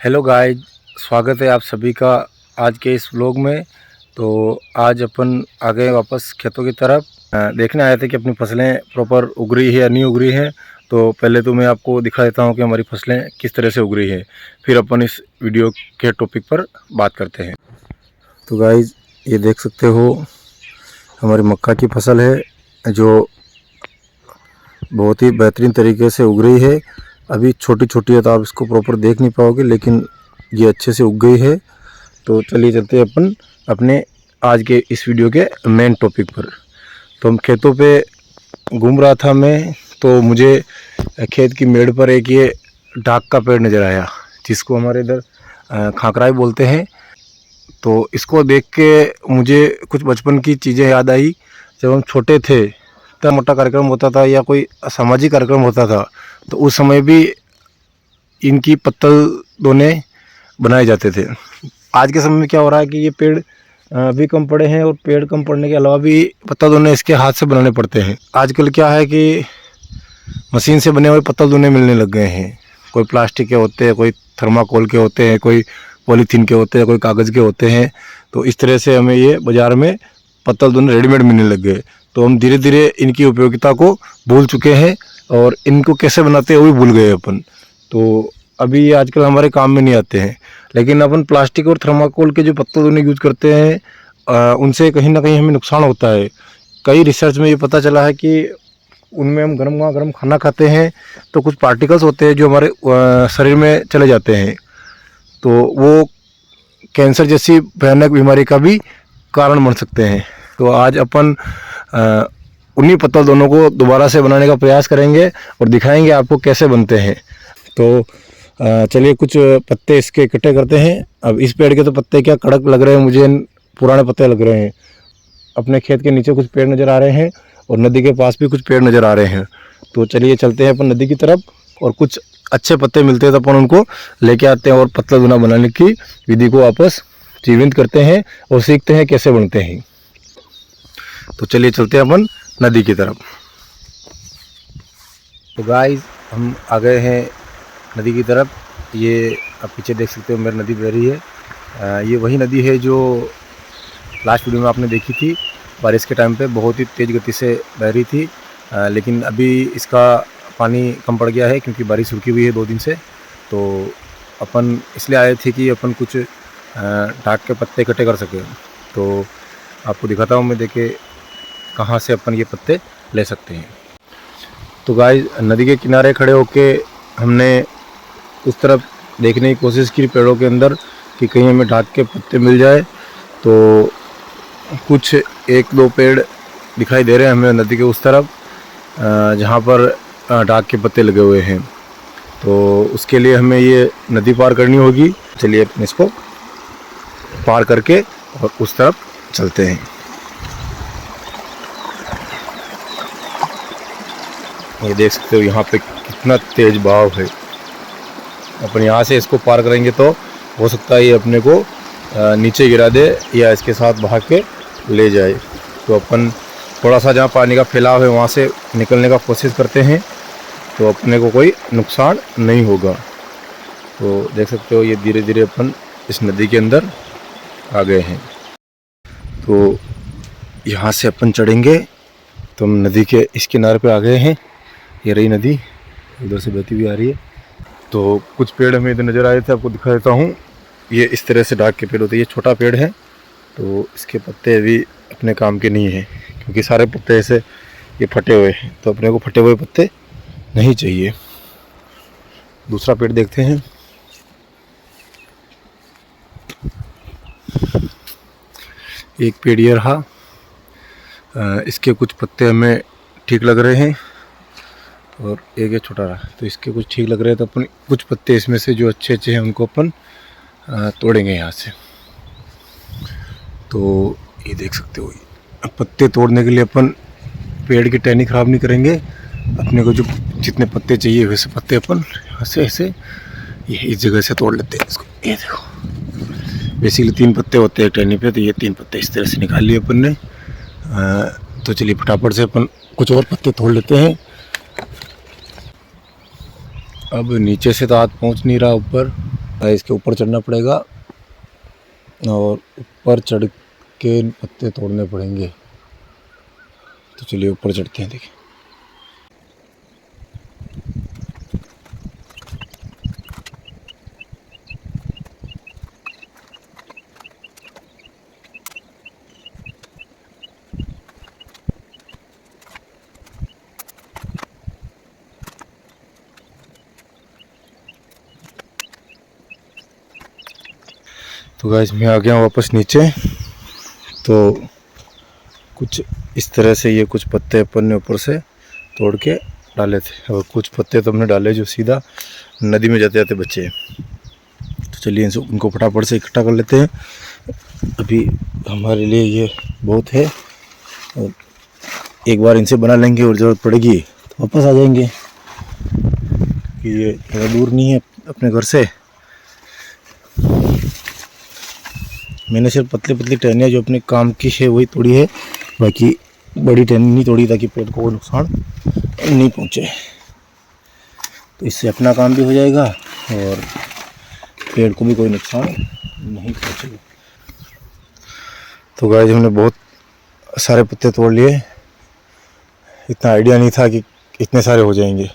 Hello guys, स्वागत है आप सभी का आज के इस व्लॉग में। तो आज अपन आ गए वापस खेतों की तरफ। देखने आए थे कि अपनी फसलें प्रॉपर उग रही है या नहीं उग रही है। तो पहले तो मैं आपको दिखा देता हूं कि हमारी फसलें किस तरह से उग रही है, फिर अपन इस वीडियो के टॉपिक पर बात करते हैं। तो गाइस, ये देख सकते हो हमारी मक्का की फसल है जो बहुत ही बेहतरीन तरीके से उग रही है। अभी छोटी छोटी है तो आप इसको प्रॉपर देख नहीं पाओगे, लेकिन ये अच्छे से उग गई है। तो चलिए चलते हैं अपन अपने आज के इस वीडियो के मेन टॉपिक पर। तो हम खेतों पे घूम रहा था मैं, तो मुझे खेत की मेड़ पर एक ये डाक का पेड़ नज़र आया, जिसको हमारे इधर खाकराई बोलते हैं। तो इसको देख के मुझे कुछ बचपन की चीज़ें याद आई। जब हम छोटे थे तब मोटा कार्यक्रम होता था या कोई सामाजिक कार्यक्रम होता था, तो उस समय भी इनकी पत्तल दोने बनाए जाते थे। आज के समय में क्या हो रहा है कि ये पेड़ भी कम पड़े हैं, और पेड़ कम पड़ने के अलावा भी पत्तल दोने इसके हाथ से बनाने पड़ते हैं। आजकल क्या है कि मशीन से बने हुए पत्तल दोने मिलने लग गए हैं। कोई प्लास्टिक के होते हैं, कोई थर्माकोल के होते हैं, कोई पॉलीथीन के होते हैं, कोई कागज़ के होते हैं। तो इस तरह से हमें ये बाज़ार में पत्तल दोने रेडीमेड मिलने लग गए। तो हम धीरे धीरे इनकी उपयोगिता को भूल चुके हैं, और इनको कैसे बनाते हैं वो भी भूल गए अपन। तो अभी ये आजकल हमारे काम में नहीं आते हैं। लेकिन अपन प्लास्टिक और थर्माकोल के जो पत्तल दोने यूज़ करते हैं, उनसे कहीं ना कहीं हमें नुकसान होता है। कई रिसर्च में ये पता चला है कि उनमें हम गर्म खाना खाते हैं तो कुछ पार्टिकल्स होते हैं जो हमारे शरीर में चले जाते हैं, तो वो कैंसर जैसी भयानक बीमारी का भी कारण बन सकते हैं। तो आज अपन उन्हीं पत्तल दोनों को दोबारा से बनाने का प्रयास करेंगे और दिखाएंगे आपको कैसे बनते हैं। तो चलिए कुछ पत्ते इसके इकट्ठे करते हैं। अब इस पेड़ के तो पत्ते क्या कड़क लग रहे हैं, मुझे पुराने पत्ते लग रहे हैं। अपने खेत के नीचे कुछ पेड़ नज़र आ रहे हैं और नदी के पास भी कुछ पेड़ नज़र आ रहे हैं। तो चलिए चलते हैं अपन नदी की तरफ, और कुछ अच्छे पत्ते मिलते हैं तो अपन उनको लेके आते हैं और पतला दोना बनाने की विधि को वापस जीवंत करते हैं और सीखते हैं कैसे बनते हैं। तो चलिए चलते हैं अपन नदी की तरफ। तो गाइस, हम आ गए हैं नदी की तरफ। ये आप पीछे देख सकते हो मेरी नदी बह रही है। ये वही नदी है जो लास्ट वीडियो में आपने देखी थी। बारिश के टाइम पे बहुत ही तेज़ गति से बह रही थी, लेकिन अभी इसका पानी कम पड़ गया है क्योंकि बारिश रुकी हुई है 2 दिन से। तो अपन इसलिए आए थे कि अपन कुछ डाक के पत्ते इकट्ठे कर सकें। तो आपको दिखाता हूँ मैं, देखे कहाँ से अपन ये पत्ते ले सकते हैं। तो गाइस, नदी के किनारे खड़े होके हमने उस तरफ देखने की कोशिश की पेड़ों के अंदर कि कहीं हमें डाक के पत्ते मिल जाए। तो कुछ 1-2 पेड़ दिखाई दे रहे हैं हमें नदी के उस तरफ, जहाँ पर डाक के पत्ते लगे हुए हैं। तो उसके लिए हमें ये नदी पार करनी होगी। चलिए अपन इसको पार करके और उस तरफ चलते हैं। ये देख सकते हो यहाँ पे कितना तेज़ बहाव है। अपन यहाँ से इसको पार करेंगे तो हो सकता है ये अपने को नीचे गिरा दे या इसके साथ बहा के ले जाए। तो अपन थोड़ा सा जहाँ पानी का फैलाव है वहाँ से निकलने का कोशिश करते हैं, तो अपने को कोई नुकसान नहीं होगा। तो देख सकते हो ये धीरे धीरे अपन इस नदी के अंदर आ गए हैं। तो यहाँ से अपन चढ़ेंगे तो हम नदी के इस किनारे पे आ गए हैं। ये रही नदी, उधर से बहती हुई आ रही है। तो कुछ पेड़ हमें इधर नज़र आए थे, आपको दिखा देता हूँ। ये इस तरह से डाक के पेड़ होते हैं। ये छोटा पेड़ है तो इसके पत्ते अभी अपने काम के नहीं हैं, क्योंकि सारे पत्ते ऐसे ये फटे हुए हैं, तो अपने को फटे हुए पत्ते नहीं चाहिए। दूसरा पेड़ देखते हैं। एक पेड़ ये रहा, इसके कुछ पत्ते हमें ठीक लग रहे हैं और एक ये छोटा रहा, तो इसके कुछ ठीक लग रहे हैं। तो अपन कुछ पत्ते इसमें से जो अच्छे अच्छे हैं उनको अपन तोड़ेंगे यहाँ से। तो ये देख सकते हो, पत्ते तोड़ने के लिए अपन पेड़ की टहनी ख़राब नहीं करेंगे। अपने को जो जितने पत्ते चाहिए वैसे पत्ते अपन यहाँ से ऐसे ये इस जगह से तोड़ लेते हैं इसको। ये देखो, बेसिकली 3 पत्ते होते हैं टहनी पे, तो ये 3 पत्ते इस तरह से निकाल लिए अपन ने। तो चलिए फटाफट से अपन कुछ और पत्ते तोड़ लेते हैं। अब नीचे से तो हाथ पहुँच नहीं रहा ऊपर, इसके ऊपर चढ़ना पड़ेगा और ऊपर चढ़ के पत्ते तोड़ने पड़ेंगे। तो चलिए ऊपर चढ़ते हैं। देखिए तो गाइस मैं आ गया हूँ वापस नीचे। तो कुछ इस तरह से ये कुछ पत्ते अपन ने ऊपर से तोड़ के डाले थे और कुछ पत्ते तो हमने डाले जो सीधा नदी में जाते जाते बचे। तो चलिए इनको फटाफट से इकट्ठा कर लेते हैं। अभी हमारे लिए ये बहुत है और एक बार इनसे बना लेंगे और ज़रूरत पड़ेगी तो वापस आ जाएंगे कि ये ज़्यादा दूर नहीं है अपने घर से। मैंने सिर्फ पतली पतली टहनियाँ जो अपने काम की है वही तोड़ी है, बाकी बड़ी टहनी नहीं तोड़ी ताकि पेड़ को कोई नुकसान नहीं पहुँचे। तो इससे अपना काम भी हो जाएगा और पेड़ को भी कोई नुकसान नहीं पहुँचेगा। तो गाइस हमने बहुत सारे पत्ते तोड़ लिए, इतना आइडिया नहीं था कि इतने सारे हो जाएंगे।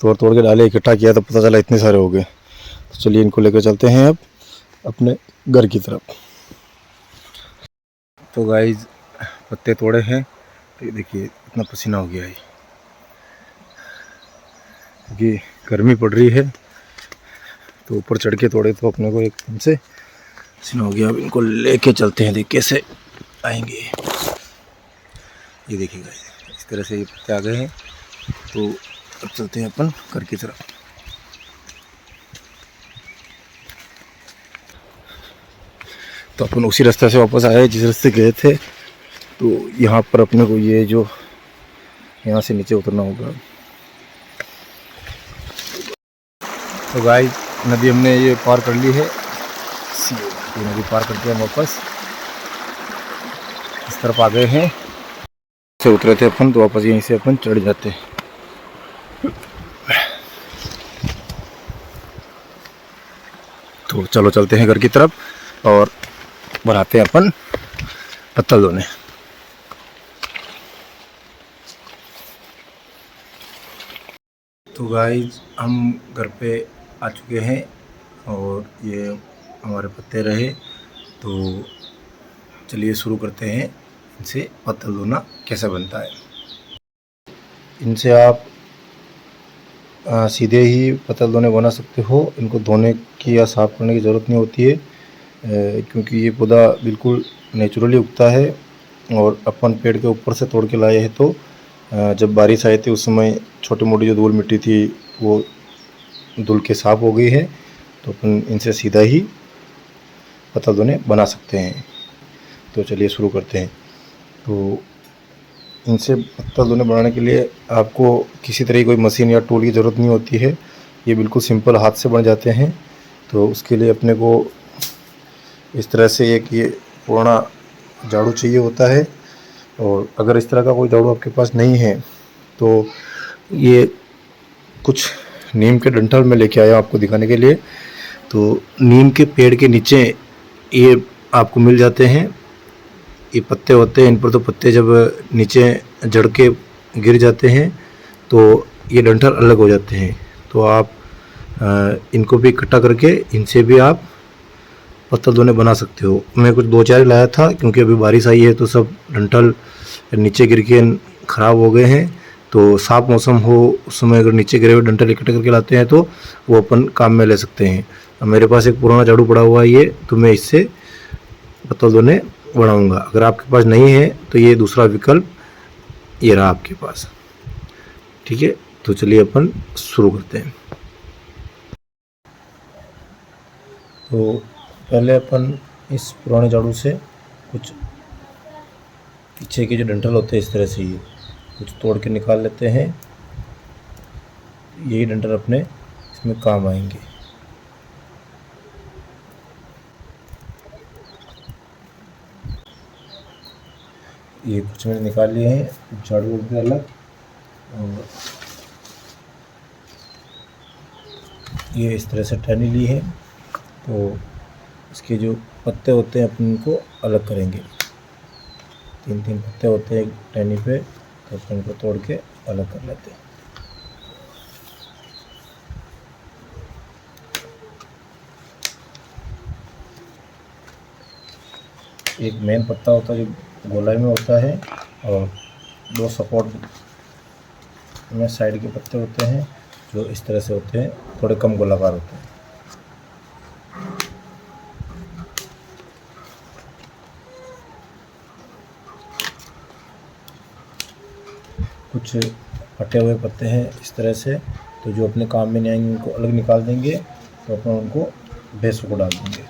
तोड़ तोड़ के डाले, इकट्ठा किया तो पता चला इतने सारे हो गए। तो चलिए इनको लेकर चलते हैं अब अपने घर की तरफ। तो गाइस पत्ते तोड़े हैं तो देखिए इतना पसीना हो गया है क्योंकि गर्मी पड़ रही है। तो ऊपर चढ़ के तोड़े तो अपने को एकदम से पसीना हो गया। अब इनको लेके चलते हैं, देख कैसे आएंगे। ये देखिए गाइस इस तरह से ये पत्ते आ गए हैं। तो अब चलते हैं अपन घर की तरफ। तो अपन उसी रास्ते से वापस आए जिस रास्ते गए थे। तो यहाँ पर अपने को ये जो यहाँ से नीचे उतरना होगा। तो गाइस नदी हमने ये पार कर ली है। ये नदी पार करके हम वापस इस तरफ आ गए हैं। से उतरे थे अपन तो वापस यहीं से अपन चढ़ जाते हैं। तो चलो चलते हैं घर की तरफ और बनाते हैं अपन पत्तल धोने। तो गाइस हम घर पे आ चुके हैं और ये हमारे पत्ते रहे। तो चलिए शुरू करते हैं इनसे पत्तल धोना कैसे बनता है। इनसे आप सीधे ही पत्तल धोने बना सकते हो। इनको धोने की या साफ़ करने की ज़रूरत नहीं होती है क्योंकि ये पौधा बिल्कुल नेचुरली उगता है और अपन पेड़ के ऊपर से तोड़ के लाए हैं। तो जब बारिश आई थी उस समय छोटी मोटी जो धूल मिट्टी थी वो धुल के साफ़ हो गई है। तो अपन इनसे सीधा ही पत्तल धोने बना सकते हैं। तो चलिए शुरू करते हैं। तो इनसे पत्तल धोने बनाने के लिए आपको किसी तरह की कोई मशीन या टूल की ज़रूरत नहीं होती है। ये बिल्कुल सिंपल हाथ से बन जाते हैं। तो उसके लिए अपने को इस तरह से एक ये पुराना झाड़ू चाहिए होता है और अगर इस तरह का कोई झाड़ू आपके पास नहीं है तो ये कुछ नीम के डंठल में लेके आया आपको दिखाने के लिए। तो नीम के पेड़ के नीचे ये आपको मिल जाते हैं। ये पत्ते होते हैं, इन पर तो पत्ते जब नीचे जड़ के गिर जाते हैं तो ये डंठल अलग हो जाते हैं। तो आप इनको भी इकट्ठा करके इनसे भी आप पत्तल धोने बना सकते हो। मैं कुछ 2-4 लाया था क्योंकि अभी बारिश आई है तो सब डंठल नीचे गिर के ख़राब हो गए हैं। तो साफ मौसम हो उस समय अगर नीचे गिरे हुए डंठल इकट्ठे करके लाते हैं तो वो अपन काम में ले सकते हैं। अब मेरे पास एक पुराना झाड़ू पड़ा हुआ है ये, तो मैं इससे पत्तल धोने बनाऊंगा। अगर आपके पास नहीं है तो ये दूसरा विकल्प ये रहा आपके पास। ठीक है, तो चलिए अपन शुरू करते हैं। तो पहले अपन इस पुराने झाड़ू से कुछ पीछे के जो डंठल होते हैं इस तरह से ये कुछ तोड़ के निकाल लेते हैं। यही डंठल अपने इसमें काम आएंगे। ये कुछ मैंने निकाल लिए हैं झाड़ू अलग और ये इस तरह से टहनी ली है, तो इसके जो पत्ते होते हैं अपन इनको अलग करेंगे। 3-3 पत्ते होते हैं एक टहनी पे, तो अपन इनको तोड़ के अलग कर लेते हैं। एक मेन पत्ता होता है जो गोलाई में होता है, और 2 सपोर्ट में साइड के पत्ते होते हैं जो इस तरह से होते हैं, थोड़े कम गोलाकार होते हैं। कुछ फटे हुए पत्ते हैं इस तरह से, तो जो अपने काम में नहीं आएंगे उनको अलग निकाल देंगे, तो अपन उनको भैंसों को डाल देंगे।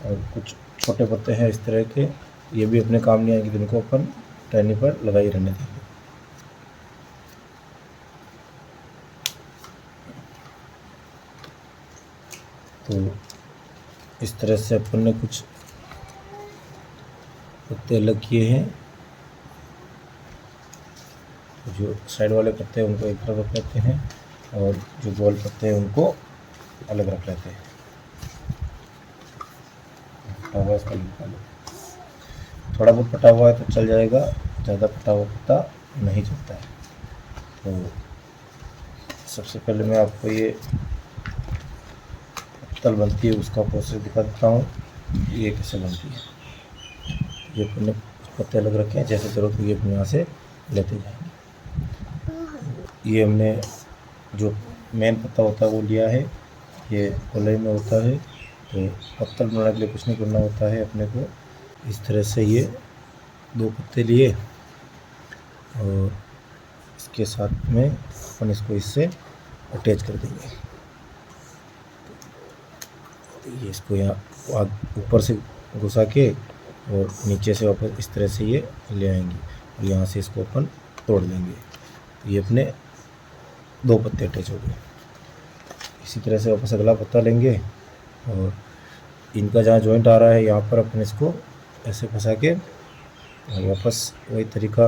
और कुछ छोटे पत्ते हैं इस तरह के, ये भी अपने काम नहीं आएंगे, तो इनको अपन टहनी पर लगाई रहने देंगे। तो इस तरह से अपन ने कुछ पत्ते अलग किए हैं। तो जो साइड वाले पत्ते हैं उनको एक तरफ रख लेते हैं, और जो गोल पत्ते हैं उनको अलग रख लेते हैं। पटा हुआ इसका निकालो, थोड़ा बहुत पटा हुआ है तो चल जाएगा, ज़्यादा पटा हुआ पत्ता नहीं चलता है। तो सबसे पहले मैं आपको ये पत्तल बनती है उसका प्रोसेस दिखा देता हूँ, ये कैसे बनती है। ये अपने पत्ते अलग रखे हैं, जैसे ज़रूरत होगी अपने यहाँ से लेते जाएंगे। ये हमने जो मेन पत्ता होता है वो लिया है, ये गोलाई में होता है। तो पत्तल बनाने के लिए कुछ नहीं करना होता है अपने को, इस तरह से ये 2 पत्ते लिए, और इसके साथ में अपन इसको इससे अटैच कर देंगे। ये इसको यहाँ ऊपर से घुसा के और नीचे से वापस इस तरह से ये ले आएंगे, और यहाँ से इसको अपन तोड़ देंगे। तो ये अपने 2 पत्ते अटैच हो गए। इसी तरह से वापस अगला पत्ता लेंगे, और इनका जहाँ जॉइंट आ रहा है यहाँ पर अपन इसको ऐसे फंसा के और वापस वही तरीका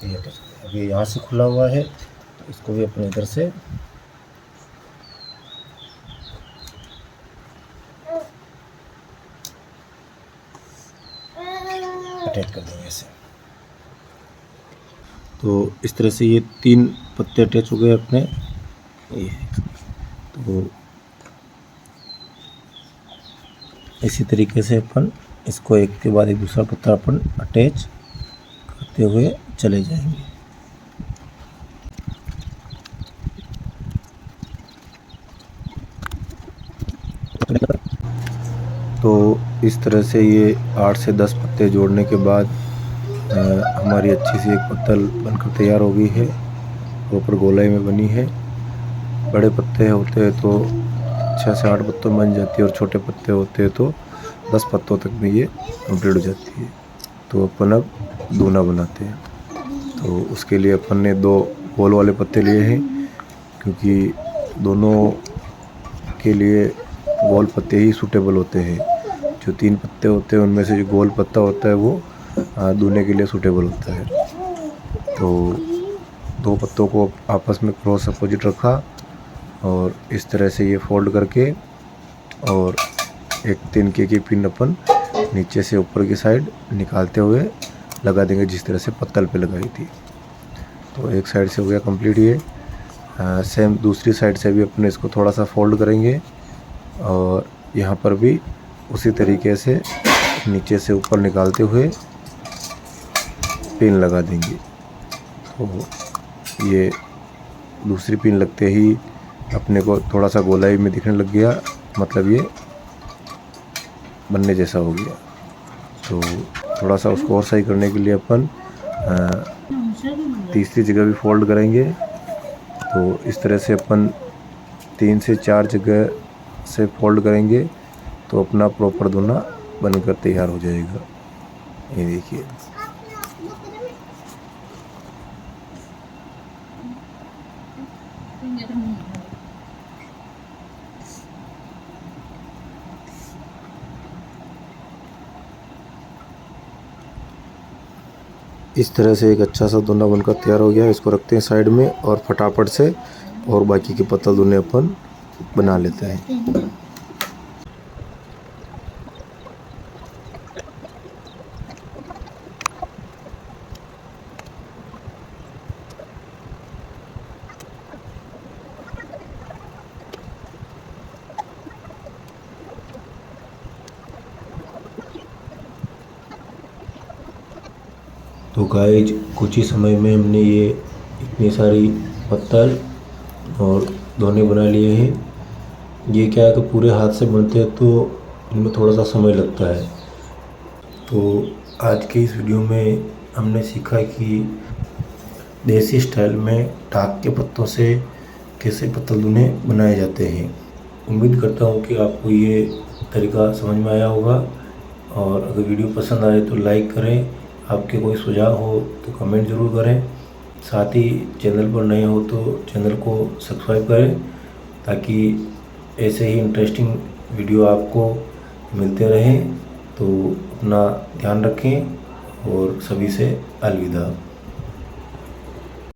ये अभी यहाँ से खुला हुआ है, तो इसको भी अपने इधर से अटैच कर देंगे ऐसे। तो इस तरह से ये 3 पत्ते अटैच हो गए अपने। ये तो इसी तरीके से अपन इसको एक के बाद एक दूसरा पत्ता अपन अटैच करते हुए चले जाएंगे। तो इस तरह से ये 8 से 10 पत्ते जोड़ने के बाद हमारी अच्छी सी एक पत्तल बनकर तैयार हो गई है, ऊपर गोलाई में बनी है। बड़े पत्ते होते हैं तो 6 से 8 पत्तों में बन जाती है, और छोटे पत्ते होते हैं तो 10 पत्तों तक में ये कंप्लीट हो जाती है। तो अपन अब दूना बनाते हैं। तो उसके लिए अपन ने 2 गोल वाले पत्ते लिए हैं, क्योंकि दोनों के लिए गोल पत्ते ही सूटेबल होते हैं। जो 3 पत्ते होते हैं उनमें से जो गोल पत्ता होता है वो दूने के लिए सूटेबल होता है। तो 2 पत्तों को आपस में क्रॉस अपोजिट रखा, और इस तरह से ये फोल्ड करके, और एक तिनके की पिन अपन नीचे से ऊपर की साइड निकालते हुए लगा देंगे, जिस तरह से पत्तल पे लगाई थी। तो एक साइड से हो गया कंप्लीट ये। सेम दूसरी साइड से भी अपन इसको थोड़ा सा फोल्ड करेंगे, और यहाँ पर भी उसी तरीके से नीचे से ऊपर निकालते हुए पिन लगा देंगे। तो ये दूसरी पिन लगते ही अपने को थोड़ा सा गोलाई में दिखने लग गया, मतलब ये बनने जैसा हो गया। तो थोड़ा सा उसको और सही करने के लिए अपन तीसरी जगह भी फोल्ड करेंगे। तो इस तरह से अपन 3 से 4 जगह से फोल्ड करेंगे, तो अपना प्रॉपर दूना बनकर तैयार हो जाएगा। ये देखिए। इस तरह से एक अच्छा सा दोना बनकर तैयार हो गया। इसको रखते हैं साइड में और फटाफट से और बाकी के पत्तल दोने अपन बना लेते हैं। तो गाइज कुछ ही समय में हमने ये इतनी सारी पत्तल और दोने बना लिए हैं। ये क्या है कि पूरे हाथ से बनते हैं तो इनमें थोड़ा सा समय लगता है। तो आज के इस वीडियो में हमने सीखा कि देसी स्टाइल में टाक के पत्तों से कैसे पत्तल दोने बनाए जाते हैं। उम्मीद करता हूँ कि आपको ये तरीका समझ में आया होगा, और अगर वीडियो पसंद आए तो लाइक करें। आपके कोई सुझाव हो तो कमेंट ज़रूर करें। साथ ही चैनल पर नए हो तो चैनल को सब्सक्राइब करें, ताकि ऐसे ही इंटरेस्टिंग वीडियो आपको मिलते रहें। तो अपना ध्यान रखें और सभी से अलविदा।